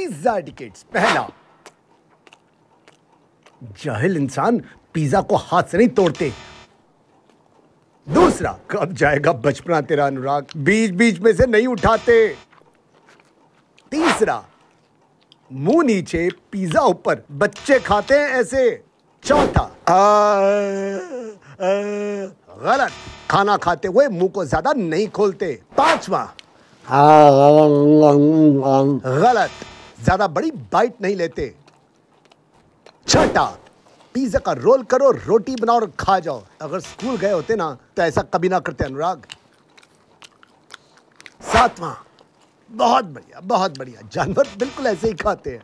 Pizza etiquettes. पहला, जाहिल इंसान पिज्जा को हाथ से नहीं तोड़ते। दूसरा, कब जाएगा बचपना तेरा अनुराग, बीच बीच में से नहीं उठाते। तीसरा, मुंह नीचे पिज्जा ऊपर, बच्चे खाते हैं ऐसे। चौथा, गलत, खाना खाते हुए मुंह को ज्यादा नहीं खोलते। पांचवा, गलत, ज्यादा बड़ी बाइट नहीं लेते। छठा, पिज्जा का रोल करो, रोटी बनाओ और खा जाओ। अगर स्कूल गए होते ना तो ऐसा कभी ना करते अनुराग। सातवां, बहुत बढ़िया, जानवर बिल्कुल ऐसे ही खाते हैं।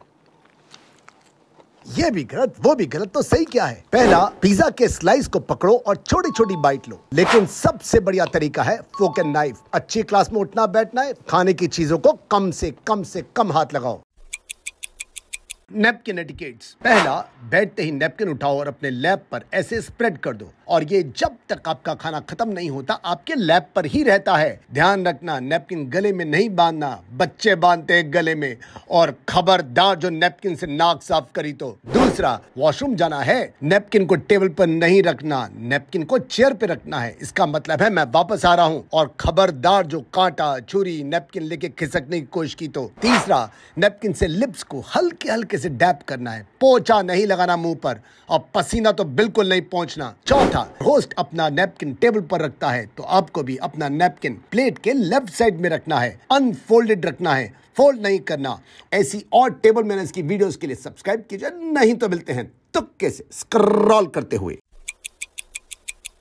ये भी गलत, वो भी गलत, तो सही क्या है? पहला, पिज्जा के स्लाइस को पकड़ो और छोटी छोटी बाइट लो। लेकिन सबसे बढ़िया तरीका है फोक एंड नाइफ। अच्छी क्लास में उठना बैठना है, खाने की चीजों को कम से कम हाथ लगाओ। Napkin etiquettes. पहला, बैठते ही नैपकिन उठाओ और अपने लैप पर ऐसे स्प्रेड कर दो, और ये जब तक आपका खाना खत्म नहीं होता आपके लैप पर ही रहता है। ध्यान रखना, नैपकिन गले में नहीं बांधना, बच्चे बांधते हैं गले में। और खबरदार जो नैपकिन से नाक साफ करी तो। दूसरा, वॉशरूम जाना है, नैपकिन को टेबल पर नहीं रखना, नैपकिन को चेयर पे रखना है। इसका मतलब है मैं वापस आ रहा हूं। और खबरदार जो कांटा छुरी नैपकिन लेके खिसकने की कोशिश की तो। तीसरा, नैपकिन से लिप्स को हल्के हल्के से डैप करना है, पोंछा नहीं लगाना मुंह पर, और पसीना तो बिल्कुल नहीं पहुंचना। चौथा, होस्ट अपना नैपकिन टेबल पर रखता है तो आपको भी अपना नैपकिन प्लेट के लेफ्ट साइड में रखना है, अनफोल्डेड रखना है, फोल्ड नहीं करना। ऐसी और टेबल मैनर्स की वीडियोस के लिए सब्सक्राइब कीजिए, नहीं तो मिलते हैं तुक्के से स्क्रॉल करते हुए।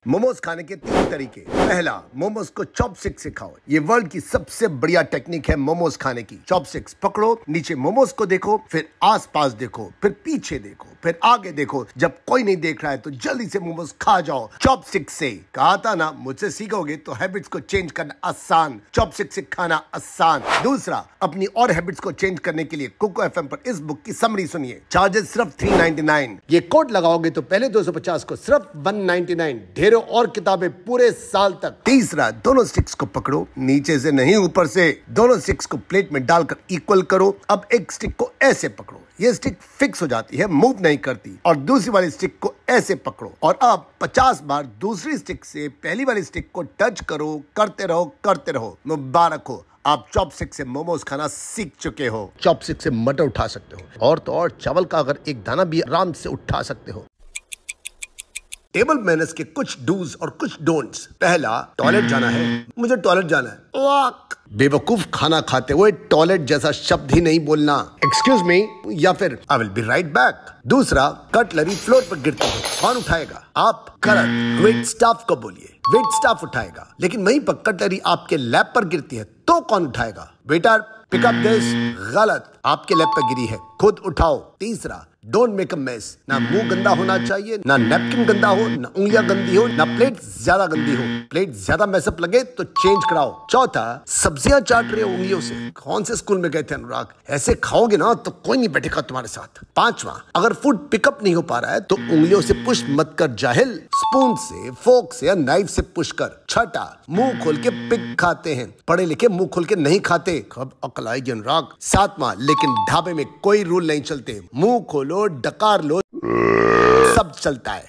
मोमोज खाने के 3 तरीके। पहला, मोमोज को चॉपस्टिक से खाओ। ये वर्ल्ड की सबसे बढ़िया टेक्निक है मोमोज खाने की। चॉपस्टिक्स पकड़ो, नीचे मोमोज को देखो, फिर आसपास देखो, फिर पीछे देखो, फिर आगे देखो। जब कोई नहीं देख रहा है तो जल्दी से मोमोज खा जाओ चॉपस्टिक से। कहा था ना, मुझसे सीखोगे तो हैबिट्स को चेंज करना आसान, चॉपस्टिक से खाना आसान। दूसरा, अपनी और हैबिट्स को चेंज करने के लिए कोको एफएम पर इस बुक की समरी सुनिए। चार्जेस सिर्फ $3.99। ये कोड लगाओगे तो पहले 250 को सिर्फ $199। ढेरों और किताबें पूरे साल तक। तीसरा, दोनों स्टिक्स को पकड़ो, नीचे से नहीं ऊपर से। दोनों स्टिक्स को प्लेट में डालकर इक्वल करो। अब एक स्टिक को ऐसे पकड़ो, ये स्टिक फिक्स हो जाती है, मूव नहीं करती। और दूसरी वाली स्टिक को ऐसे पकड़ो और अब 50 बार दूसरी स्टिक से पहली वाली स्टिक को टच करो, करते रहो। मुबारक हो, आप चॉपस्टिक से मोमोज खाना सीख चुके हो। चॉपस्टिक से मटर उठा सकते हो, और तो और चावल का अगर एक दाना भी आराम से उठा सकते हो। टेबल मैनर्स के कुछ डूज और कुछ डोंट्स। पहला, टॉयलेट जाना है, मुझे टॉयलेट जाना है। वाक, बेवकूफ, खाना खाते हुए टॉयलेट जैसा शब्द ही नहीं बोलना। एक्सक्यूज मी या फिर I will be right back. दूसरा, कटलरी फ्लोर पर गिरती है, कौन उठाएगा? आप। करेक्ट, वेट स्टाफ को बोलिए, वेट स्टाफ उठाएगा। लेकिन वहीं पर कटलरी आपके लैप पर गिरती है तो कौन उठाएगा? Waiter pick up this. गलत, आपके लैप पर गिरी है, खुद उठाओ। तीसरा, डोंट मेक अ मेस। ना मुंह गंदा होना चाहिए, ना नैपकिन गंदा हो, ना उंगलियां गंदी हो, ना प्लेट ज्यादा गंदी हो। प्लेट ज्यादा मैसअप लगे तो चेंज कराओ। चौथा, सब्जियां चाट रहे हो उंगलियों से, कौन से स्कूल में गए थे अनुराग? ऐसे खाओगे ना तो कोई नहीं बैठेगा तुम्हारे साथ। पांचवा, अगर फूड पिकअप नहीं हो पा रहा है तो उंगलियों से पुश मत कर जाहिल, स्पून से, फोक से या नाइफ से पुश कर। छठा, मुंह खोल के पिक खाते हैं, पढ़े लिखे मुंह खोल के नहीं खाते, कब अकल आएगी अनुराग। सातवां, लेकिन ढाबे में कोई रूल नहीं चलते, मुंह खोलो, डकार लो, सब चलता है।